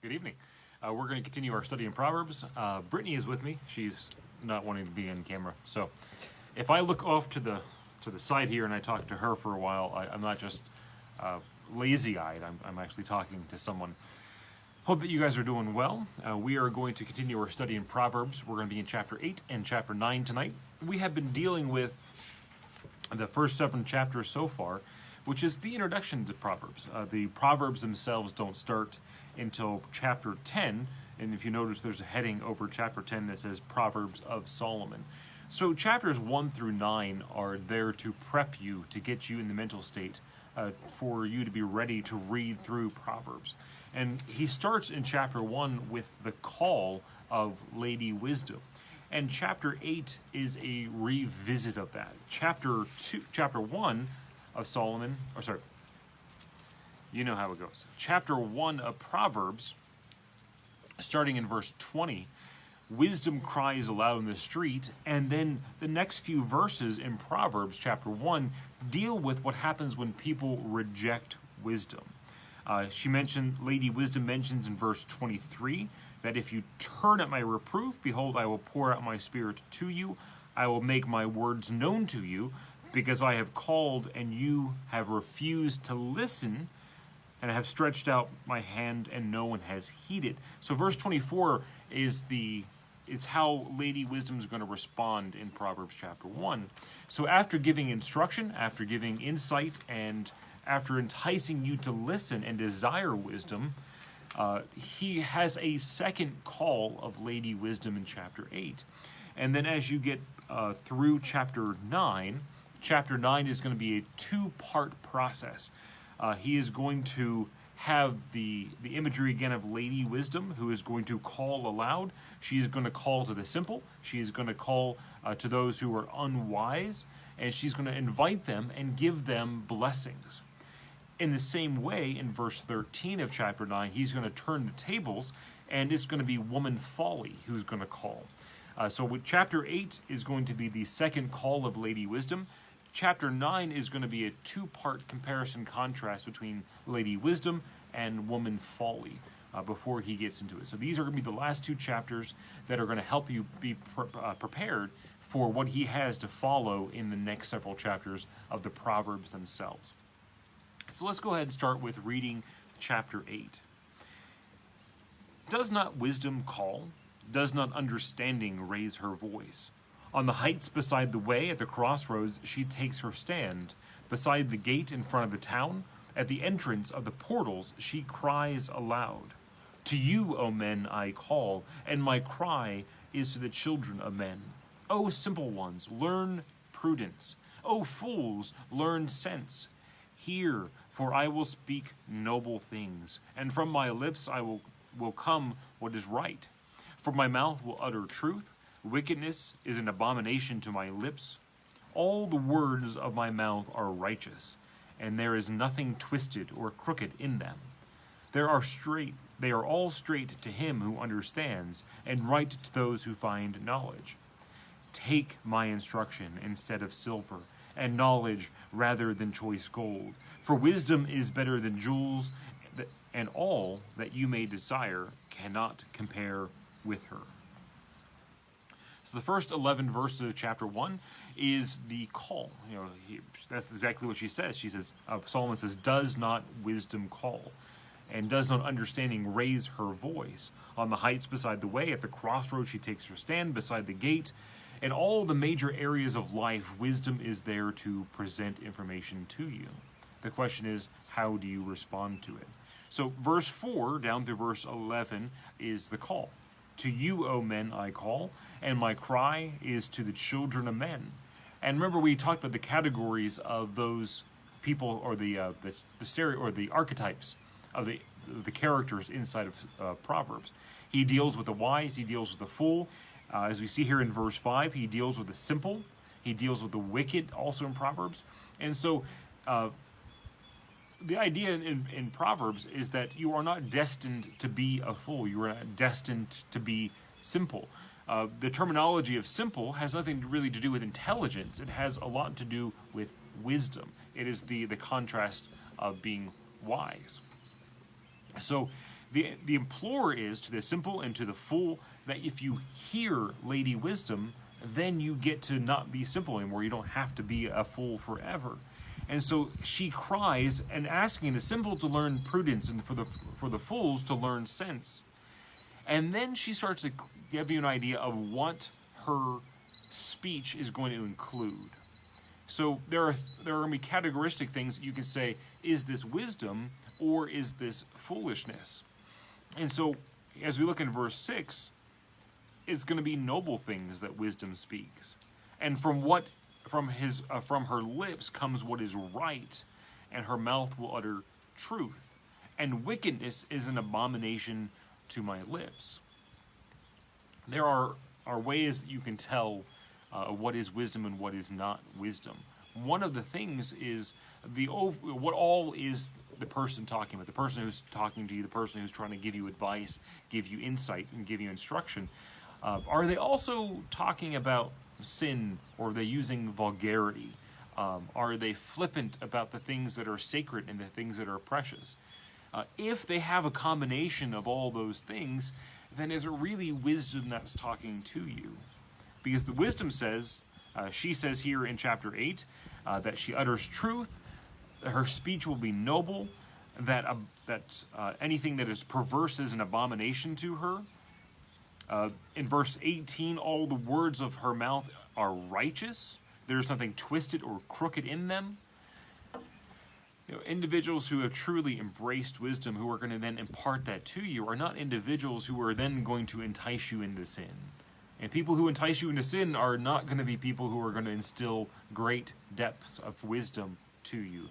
Good evening. We're going to continue our study in Proverbs. Brittany is with me. She's not wanting to be in camera. So if I look off to the side here and I talk to her for a while, I'm not just lazy-eyed. I'm actually talking to someone. Hope that you guys are doing well. We are going to continue our study in Proverbs. We're going to be in chapter 8 and chapter 9 tonight. We have been dealing with the first 7 chapters so far, which is the introduction to Proverbs. The Proverbs themselves don't start until chapter 10, and if you notice there's a heading over chapter 10 that says Proverbs of Solomon. So chapters 1 through 9 are there to prep you, to get you in the mental state for you to be ready to read through Proverbs. And he starts in chapter 1 with the call of Lady Wisdom. And chapter 8 is a revisit of that. Chapter 1 of Solomon, you know how it goes. Chapter 1 of Proverbs, starting in verse 20, wisdom cries aloud in the street, and then the next few verses in Proverbs chapter 1 deal with what happens when people reject wisdom. Lady Wisdom mentions in verse 23 that if you turn at my reproof, behold, I will pour out my spirit to you. I will make my words known to you, because I have called and you have refused to listen, and I have stretched out my hand and no one has heeded. So verse 24 is how Lady Wisdom is going to respond in Proverbs chapter 1. So after giving instruction, after giving insight, and after enticing you to listen and desire wisdom, he has a second call of Lady Wisdom in chapter 8. And then as you get through chapter 9 is going to be a 2-part process. He is going to have the imagery again of Lady Wisdom, who is going to call aloud. She is going to call to the simple. She is going to call to those who are unwise, and she's going to invite them and give them blessings. In the same way, in verse 13 of chapter 9, he's going to turn the tables, and it's going to be woman Folly who's going to call. So with chapter 8 is going to be the second call of Lady Wisdom. Chapter 9 is going to be a 2-part comparison contrast between Lady Wisdom and woman Folly before he gets into it. So these are going to be the last 2 chapters that are going to help you be prepared for what he has to follow in the next several chapters of the Proverbs themselves. So let's go ahead and start with reading chapter 8. Does not wisdom call? Does not understanding raise her voice? On the heights beside the way, at the crossroads, she takes her stand. Beside the gate in front of the town, at the entrance of the portals, she cries aloud. To you, O men, I call, and my cry is to the children of men. O simple ones, learn prudence. O fools, learn sense. Hear, for I will speak noble things, and from my lips will come what is right. For my mouth will utter truth. Wickedness is an abomination to my lips. All the words of my mouth are righteous, and there is nothing twisted or crooked in them. They are all straight to him who understands, and right to those who find knowledge. Take my instruction instead of silver, and knowledge rather than choice gold. For wisdom is better than jewels, and all that you may desire cannot compare with her. So the first 11 verses of chapter 1 is the call. That's exactly what she says. She says, Solomon says, does not wisdom call? And does not understanding raise her voice? On the heights beside the way, at the crossroads she takes her stand, beside the gate. In all the major areas of life, wisdom is there to present information to you. The question is, how do you respond to it? So verse 4 down through verse 11 is the call. To you, O men, I call, and my cry is to the children of men. And remember, we talked about the categories of those people, or the archetypes of the characters inside of Proverbs. He deals with the wise. He deals with the fool. As we see here in verse 5, he deals with the simple. He deals with the wicked, also in Proverbs. And so, the idea in Proverbs is that you are not destined to be a fool. You are not destined to be simple. The terminology of simple has nothing really to do with intelligence. It has a lot to do with wisdom. It is the contrast of being wise. So The implore is to the simple and to the fool that if you hear Lady Wisdom, then you get to not be simple anymore. You don't have to be a fool forever. And so she cries and asking the simple to learn prudence and for the fools to learn sense. And then she starts to give you an idea of what her speech is going to include. So there are going to be categoristic things that you can say, is this wisdom or is this foolishness? And so as we look in verse 6, it's going to be noble things that wisdom speaks. And from her lips comes what is right, and her mouth will utter truth. And wickedness is an abomination to my lips. There are ways that you can tell what is wisdom and what is not wisdom. One of the things is what all is the person talking about, the person who's talking to you, the person who's trying to give you advice, give you insight, and give you instruction. Are they also talking about sin, or are they using vulgarity? Are they flippant about the things that are sacred and the things that are precious? If they have a combination of all those things, then is it really wisdom that's talking to you? Because the wisdom says, she says here in chapter 8, that she utters truth, her speech will be noble, that anything that is perverse is an abomination to her. In verse 18, all the words of her mouth are righteous. There's nothing twisted or crooked in them. Individuals who have truly embraced wisdom, who are going to then impart that to you, are not individuals who are then going to entice you into sin. And people who entice you into sin are not going to be people who are going to instill great depths of wisdom to you.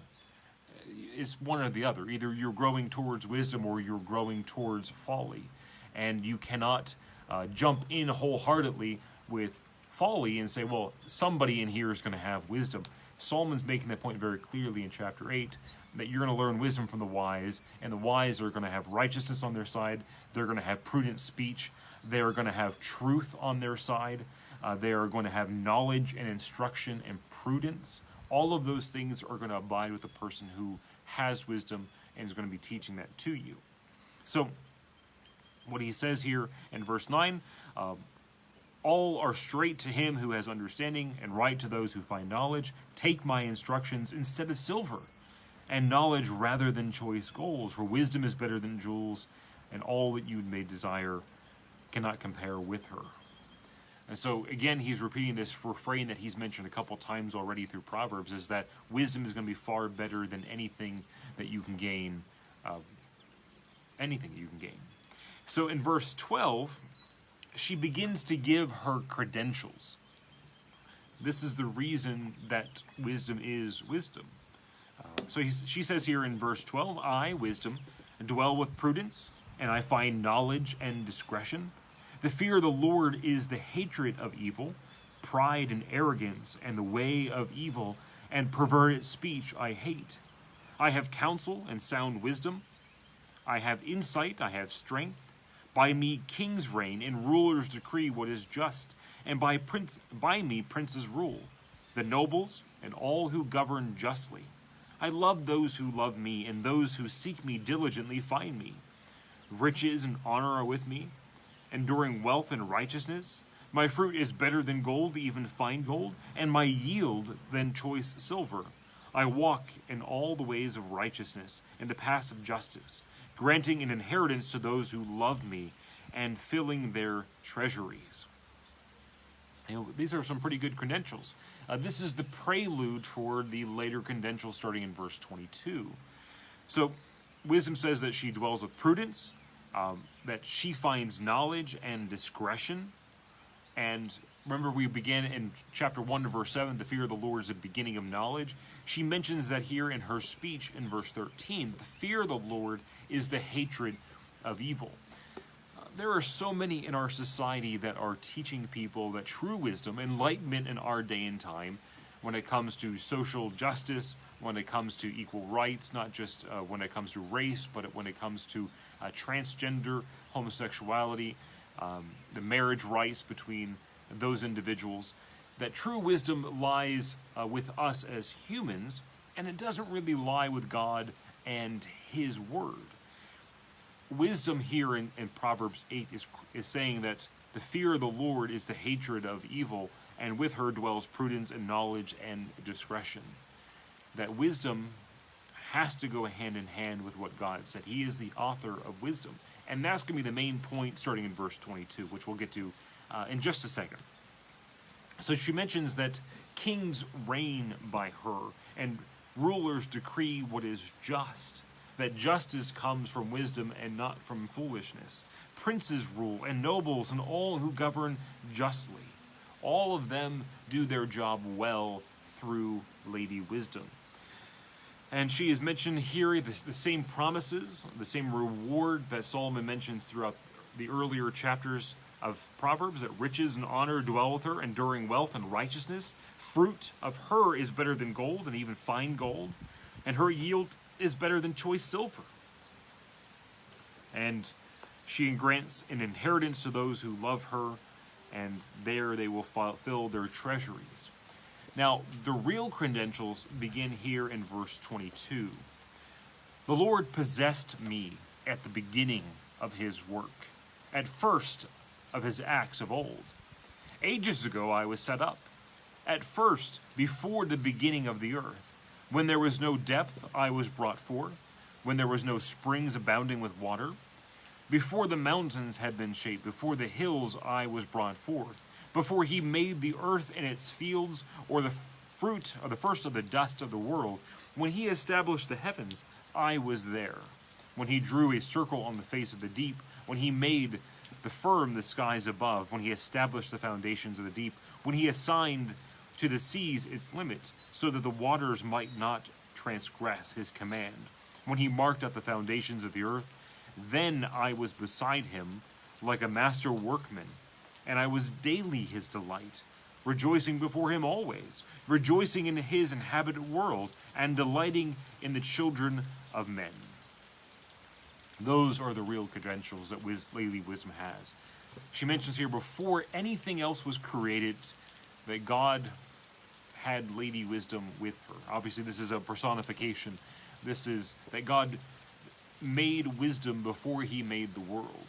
It's one or the other. Either you're growing towards wisdom or you're growing towards folly. And you cannot jump in wholeheartedly with folly and say, well, somebody in here is going to have wisdom. Solomon's making that point very clearly in chapter 8, that you're going to learn wisdom from the wise, and the wise are going to have righteousness on their side, they're going to have prudent speech, they are going to have truth on their side, they are going to have knowledge and instruction and prudence. All of those things are going to abide with the person who has wisdom and is going to be teaching that to you. So, what he says here in verse 9, all are straight to him who has understanding, and right to those who find knowledge. Take my instructions instead of silver, and knowledge rather than choice gold. For wisdom is better than jewels, and all that you may desire cannot compare with her. And so, again, he's repeating this refrain that he's mentioned a couple times already through Proverbs, is that wisdom is going to be far better than anything that you can gain. So in verse 12, she begins to give her credentials. This is the reason that wisdom is wisdom. She says here in verse 12, I, wisdom, dwell with prudence, and I find knowledge and discretion. The fear of the Lord is the hatred of evil, pride and arrogance, and the way of evil, and perverted speech I hate. I have counsel and sound wisdom. I have insight, I have strength. By me kings reign, and rulers decree what is just, and by me princes rule, the nobles, and all who govern justly. I love those who love me, and those who seek me diligently find me. Riches and honor are with me, enduring wealth and righteousness. My fruit is better than gold, even fine gold, and my yield than choice silver. I walk in all the ways of righteousness, in the paths of justice, granting an inheritance to those who love me, and filling their treasuries. These are some pretty good credentials. This is the prelude for the later credentials starting in verse 22. So, wisdom says that she dwells with prudence, that she finds knowledge and discretion. And remember, we began in chapter 1 to verse 7, the fear of the Lord is the beginning of knowledge. She mentions that here in her speech in verse 13. The fear of the Lord is the hatred of evil. There are so many in our society that are teaching people that true wisdom, enlightenment in our day and time, when it comes to social justice, when it comes to equal rights, not just when it comes to race, but when it comes to transgender, homosexuality, the marriage rights between those individuals, that true wisdom lies with us as humans, and it doesn't really lie with God and His Word. wisdom here in Proverbs 8 is saying that the fear of the Lord is the hatred of evil, and with her dwells prudence and knowledge and discretion. That wisdom has to go hand in hand with what God said. He is the author of wisdom. And that's going to be the main point starting in verse 22, which we'll get to in just a second. So she mentions that kings reign by her, and rulers decree what is just, that justice comes from wisdom and not from foolishness. Princes rule, and nobles, and all who govern justly. All of them do their job well through Lady Wisdom. And she is mentioned here, the same promises, the same reward that Solomon mentioned throughout the earlier chapters of Proverbs, that riches and honor dwell with her, enduring wealth and righteousness. Fruit of her is better than gold, and even fine gold, and her yield is better than choice silver. And she grants an inheritance to those who love her, and there they will fill their treasuries. Now, the real credentials begin here in verse 22. The Lord possessed me at the beginning of his work, at first of his acts of old. Ages ago I was set up, at first before the beginning of the earth. When there was no depth I was brought forth, when there was no springs abounding with water. Before the mountains had been shaped, before the hills I was brought forth. Before he made the earth and its fields, or the fruit or the first of the dust of the world, when he established the heavens, I was there. When he drew a circle on the face of the deep, when he made the skies above, when he established the foundations of the deep, when he assigned to the seas its limit, so that the waters might not transgress his command. When he marked out the foundations of the earth, then I was beside him like a master workman, and I was daily his delight, rejoicing before him always, rejoicing in his inhabited world, and delighting in the children of men. Those are the real credentials that Lady Wisdom has. She mentions here, before anything else was created, that God had Lady Wisdom with her. Obviously, this is a personification. This is that God made wisdom before he made the world.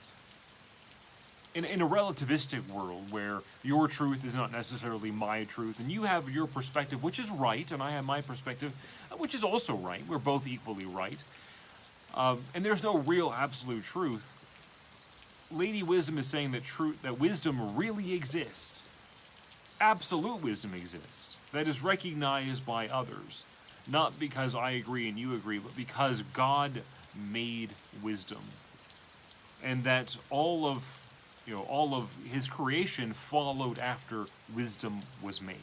In a relativistic world where your truth is not necessarily my truth, and you have your perspective, which is right, and I have my perspective, which is also right. We're both equally right. And there's no real absolute truth. Lady Wisdom is saying that wisdom really exists. Absolute wisdom exists. That is recognized by others. Not because I agree and you agree, but because God made wisdom. And that all of his creation followed after wisdom was made.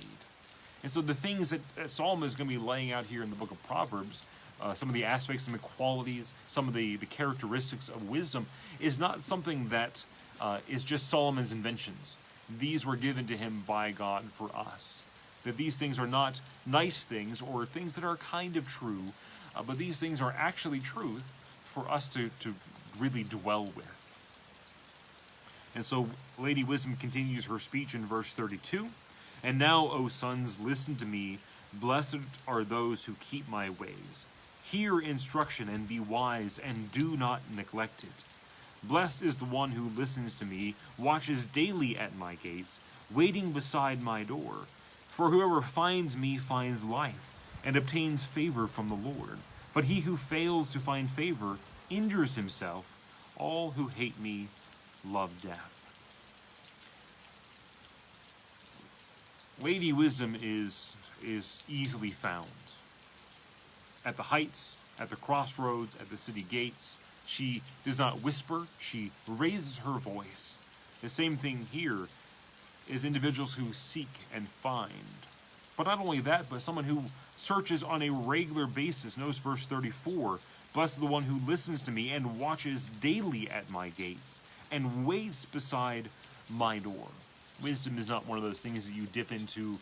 And so the things that Solomon is going to be laying out here in the book of Proverbs, some of the aspects and the qualities, some of the characteristics of wisdom, is not something that is just Solomon's inventions. These were given to him by God for us. That these things are not nice things or things that are kind of true, but these things are actually truth for us to really dwell with. And so Lady Wisdom continues her speech in verse 32. And now, O sons, listen to me. Blessed are those who keep my ways. Hear instruction and be wise, and do not neglect it. Blessed is the one who listens to me, watches daily at my gates, waiting beside my door. For whoever finds me finds life, and obtains favor from the Lord. But he who fails to find favor injures himself. All who hate me love death. Lady Wisdom is easily found. At the heights, at the crossroads, at the city gates. She does not whisper, she raises her voice. The same thing here is individuals who seek and find. But not only that, but someone who searches on a regular basis. Notice verse 34. Blessed is the one who listens to me and watches daily at my gates and waits beside my door. Wisdom is not one of those things that you dip into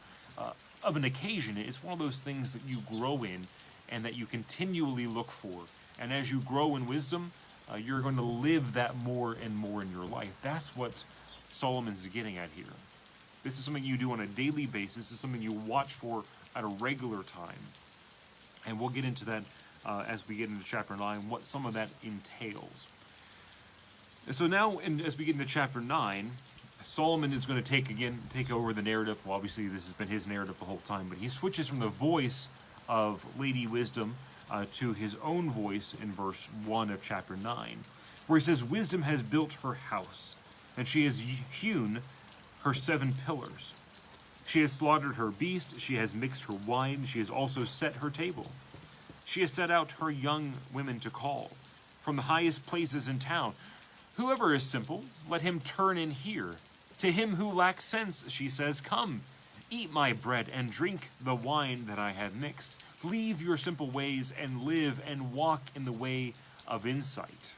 of an occasion. It's one of those things that you grow in and that you continually look for. And as you grow in wisdom, you're going to live that more and more in your life. That's what Solomon's getting at here. This is something you do on a daily basis. This is something you watch for at a regular time. And we'll get into that as we get into chapter 9, what some of that entails. So now, as we get into chapter 9, Solomon is going to take over the narrative. Well, obviously, this has been his narrative the whole time, but he switches from the voice of Lady Wisdom to his own voice in verse 1 of chapter 9, where he says, "Wisdom has built her house, and she has hewn her 7 pillars. She has slaughtered her beast, she has mixed her wine, she has also set her table. She has set out her young women to call from the highest places in town. Whoever is simple, let him turn in here. To him who lacks sense, she says, come, eat my bread and drink the wine that I have mixed. Leave your simple ways and live and walk in the way of insight."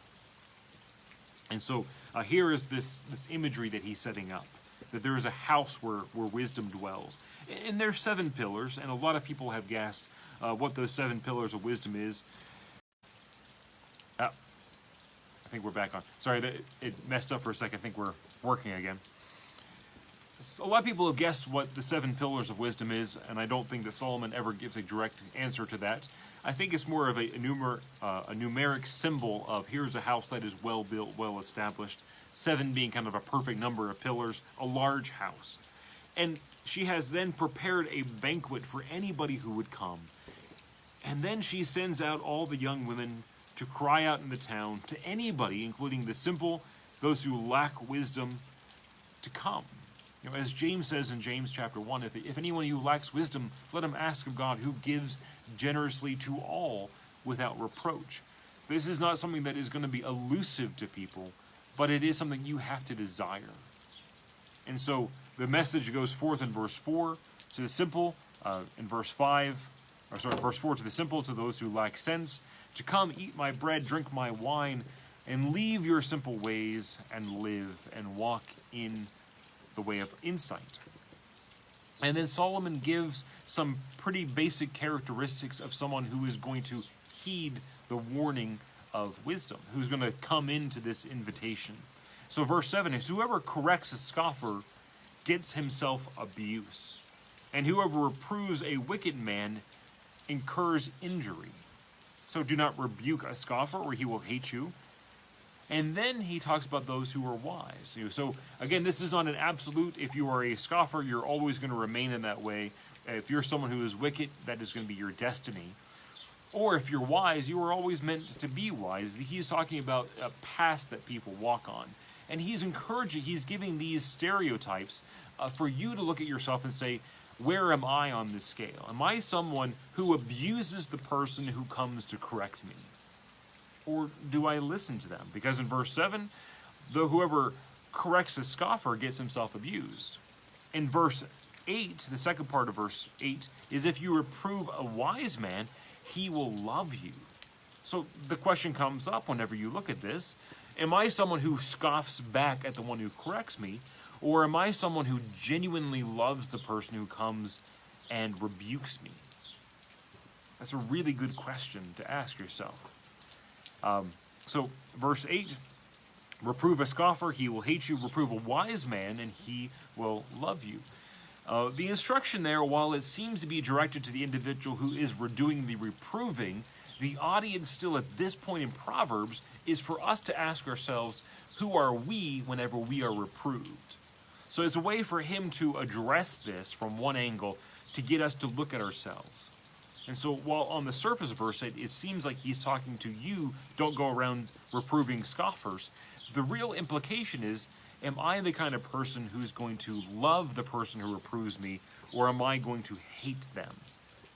And so here is this imagery that he's setting up, that there is a house where wisdom dwells. And there's 7 pillars, and a lot of people have guessed what those 7 pillars of wisdom is. I think we're back on. Sorry, it messed up for a second. I think we're working again. A lot of people have guessed what the 7 pillars of wisdom is, and I don't think that Solomon ever gives a direct answer to that. I think it's more of a numeric symbol of here's a house that is well built, well established. 7 being kind of a perfect number of pillars, a large house. And she has then prepared a banquet for anybody who would come. And then she sends out all the young women to cry out in the town to anybody, including the simple, those who lack wisdom, to come. You know, as James says in James chapter 1, if anyone who lacks wisdom, let him ask of God, who gives generously to all without reproach. This is not something that is going to be elusive to people, but it is something you have to desire. And so the message goes forth in verse 4 to the simple, in verse 4 to the simple, to those who lack sense, to come eat my bread, drink my wine, and leave your simple ways and live and walk in the way of insight. And then Solomon gives some pretty basic characteristics of someone who is going to heed the warning of wisdom, who's going to come into this invitation. So verse 7 is, whoever corrects a scoffer gets himself abuse, and whoever reproves a wicked man incurs injury. So do not rebuke a scoffer, or he will hate you. And then he talks about those who are wise. So again, this is not an absolute. If you are a scoffer, you're always going to remain in that way. If you're someone who is wicked, that is going to be your destiny. Or if you're wise, you are always meant to be wise. He's talking about a path that people walk on. And he's encouraging, he's giving these stereotypes for you to look at yourself and say, where am I on this scale? Am I someone who abuses the person who comes to correct me? Or do I listen to them? Because in verse 7, though whoever corrects a scoffer gets himself abused. In verse 8, the second part of verse 8, is if you reprove a wise man, he will love you. So the question comes up whenever you look at this, am I someone who scoffs back at the one who corrects me? Or am I someone who genuinely loves the person who comes and rebukes me? That's a really good question to ask yourself. So verse 8, reprove a scoffer, he will hate you. Reprove a wise man, and he will love you. The instruction there, while it seems to be directed to the individual who is doing the reproving, the audience still at this point in Proverbs is for us to ask ourselves, who are we whenever we are reproved? So it's a way for him to address this from one angle to get us to look at ourselves. And so while on the surface of verse 8, it seems like he's talking to you, don't go around reproving scoffers. The real implication is, am I the kind of person who's going to love the person who reproves me, or am I going to hate them?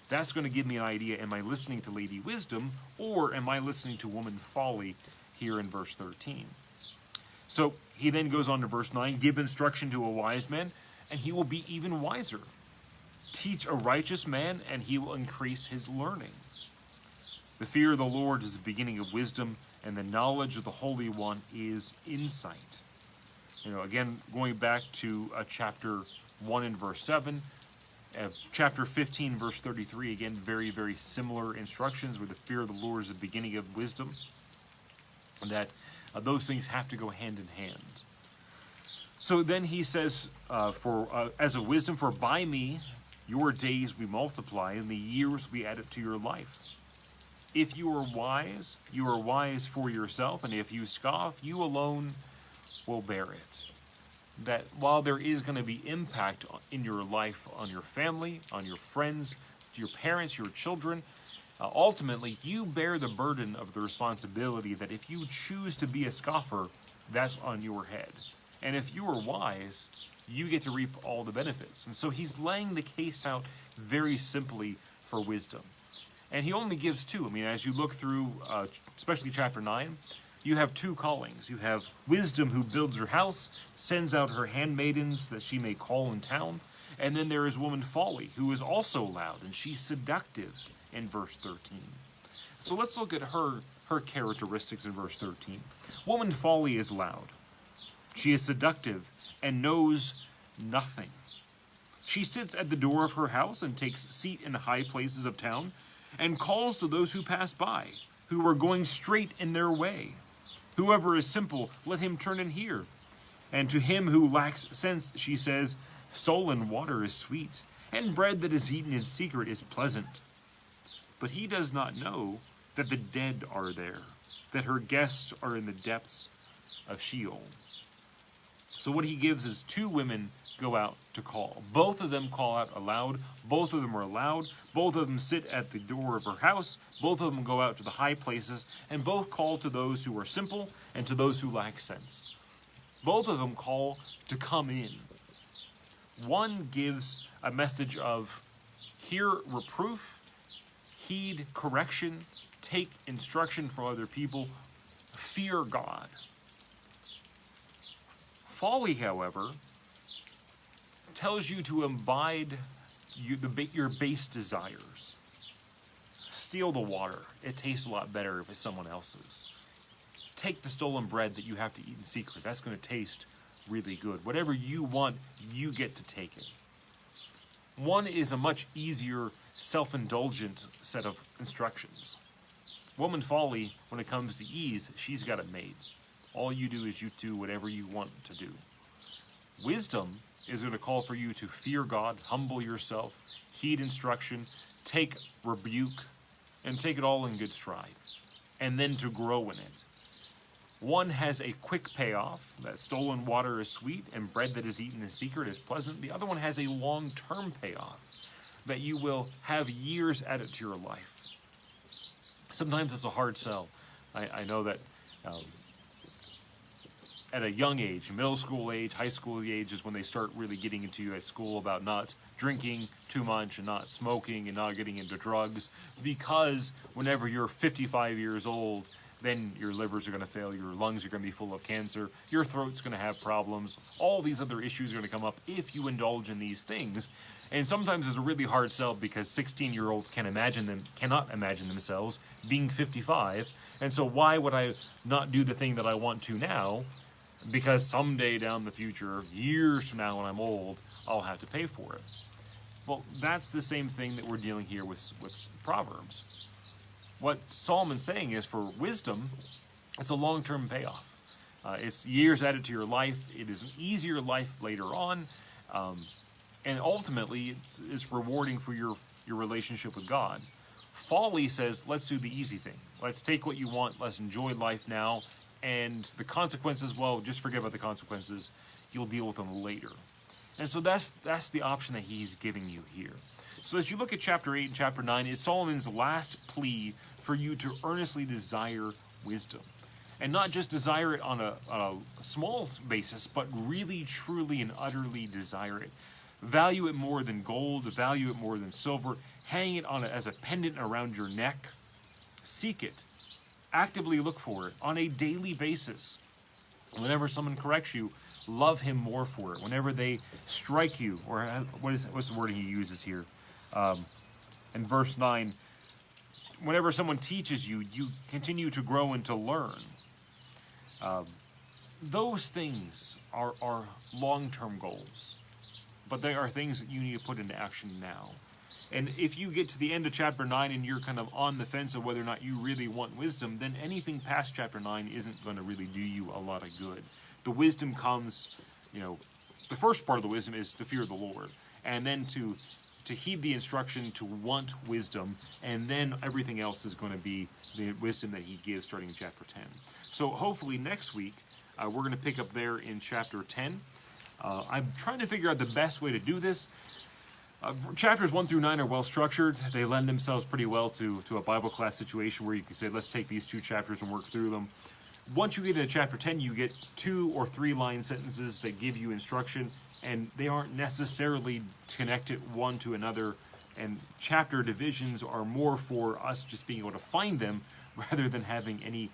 That's going to give me an idea, am I listening to Lady Wisdom, or am I listening to Woman Folly here in verse 13? So he then goes on to verse 9, give instruction to a wise man, and he will be even wiser. Teach a righteous man, and he will increase his learning. The fear of the Lord is the beginning of wisdom, and the knowledge of the Holy One is insight. Again, going back to chapter 1 and verse 7, chapter 15, verse 33, again, very, very similar instructions where the fear of the Lord is the beginning of wisdom, and that those things have to go hand in hand. So then he says, as a wisdom, for by me your days we multiply, and the years we add it to your life. If you are wise for yourself, and if you scoff, you alone will bear it. That while there is going to be impact in your life, on your family, on your friends, your parents, your children, ultimately you bear the burden of the responsibility that if you choose to be a scoffer, that's on your head. And if you are wise, you get to reap all the benefits. And so he's laying the case out very simply for wisdom. And he only gives two. I mean, as you look through, especially chapter 9, you have two callings. You have wisdom who builds her house, sends out her handmaidens that she may call in town. And then there is woman Folly, who is also loud, and she's seductive in verse 13. So let's look at her characteristics in verse 13. Woman Folly is loud. She is seductive and knows nothing. She sits at the door of her house and takes seat in the high places of town and calls to those who pass by, who are going straight in their way. Whoever is simple, let him turn and hear. And to him who lacks sense, she says, stolen water is sweet, and bread that is eaten in secret is pleasant. But he does not know that the dead are there, that her guests are in the depths of Sheol. So what he gives is two women go out to call. Both of them call out aloud. Both of them are loud. Both of them sit at the door of her house. Both of them go out to the high places, and both call to those who are simple and to those who lack sense. Both of them call to come in. One gives a message of hear reproof, heed correction, take instruction from other people, fear God. Folly, however, tells you to imbibe your base desires. Steal the water. It tastes a lot better if it's someone else's. Take the stolen bread that you have to eat in secret. That's going to taste really good. Whatever you want, you get to take it. One is a much easier, self-indulgent set of instructions. Woman Folly, when it comes to ease, she's got it made. All you do is you do whatever you want to do. Wisdom is going to call for you to fear God, humble yourself, heed instruction, take rebuke, and take it all in good stride, and then to grow in it. One has a quick payoff, that stolen water is sweet and bread that is eaten in secret is pleasant. The other one has a long-term payoff, that you will have years added to your life. Sometimes it's a hard sell. I know that at a young age, middle school age, high school age is when they start really getting into you at school about not drinking too much and not smoking and not getting into drugs, because whenever you're 55 years old, then your livers are going to fail, your lungs are going to be full of cancer, your throat's going to have problems, all these other issues are going to come up if you indulge in these things. And sometimes it's a really hard sell because 16-year-olds cannot imagine themselves being 55, and so why would I not do the thing that I want to now? Because someday down the future, years from now when I'm old, I'll have to pay for it. Well, that's the same thing that we're dealing here with Proverbs. What Solomon's saying is for wisdom, it's a long-term payoff. It's years added to your life. It is an easier life later on. And ultimately, it's rewarding for your relationship with God. Folly says, let's do the easy thing. Let's take what you want. Let's enjoy life now. And the consequences, well, just forget about the consequences. You'll deal with them later. And so that's the option that he's giving you here. So as you look at chapter 8 and chapter 9, it's Solomon's last plea for you to earnestly desire wisdom. And not just desire it on a small basis, but really, truly, and utterly desire it. Value it more than gold, value it more than silver. Hang it as a pendant around your neck. Seek it. Actively look for it on a daily basis. Whenever someone corrects you, love him more for it. Whenever they strike you, or what's the wording he uses here? In verse 9, whenever someone teaches you, you continue to grow and to learn. Those things are long-term goals, but they are things that you need to put into action now. And if you get to the end of chapter 9 and you're kind of on the fence of whether or not you really want wisdom, then anything past chapter 9 isn't going to really do you a lot of good. The wisdom comes, the first part of the wisdom is to fear the Lord, and then to to heed the instruction, to want wisdom, and then everything else is going to be the wisdom that he gives starting in chapter 10. So hopefully next week, we're going to pick up there in chapter 10. I'm trying to figure out the best way to do this. Chapters 1 through 9 are well structured. They lend themselves pretty well to a Bible class situation where you can say, let's take these 2 chapters and work through them. Once you get into chapter 10, you get 2 or 3 line sentences that give you instruction, and they aren't necessarily connected one to another. And chapter divisions are more for us just being able to find them rather than having any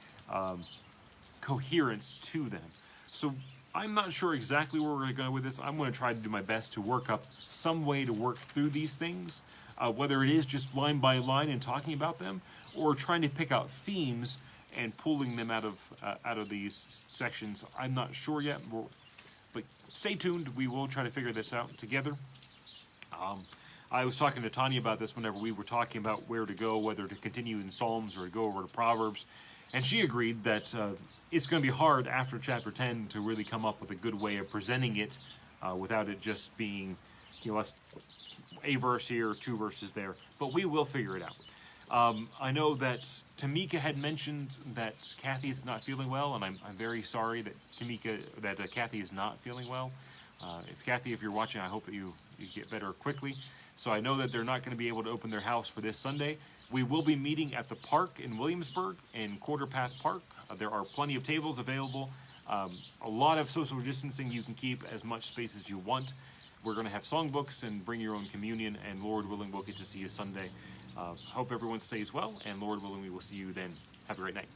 coherence to them. So I'm not sure exactly where we're going to go with this. I'm going to try to do my best to work up some way to work through these things, whether it is just line by line and talking about them, or trying to pick out themes and pulling them out of these sections. I'm not sure yet, but stay tuned. We will try to figure this out together. I was talking to Tanya about this whenever we were talking about where to go, whether to continue in Psalms or to go over to Proverbs, and she agreed that it's going to be hard after chapter 10 to really come up with a good way of presenting it without it just being, a verse here, 2 verses there, but we will figure it out. I know that Tamika had mentioned that Kathy is not feeling well, and I'm very sorry that Kathy is not feeling well. Kathy, if you're watching, I hope that you get better quickly. So I know that they're not going to be able to open their house for this Sunday. We will be meeting at the park in Williamsburg, in Quarter Path Park. There are plenty of tables available. A lot of social distancing. You can keep as much space as you want. We're going to have songbooks and bring your own communion, and Lord willing, we'll get to see you Sunday. Hope everyone stays well, and Lord willing, we will see you then. Have a great night.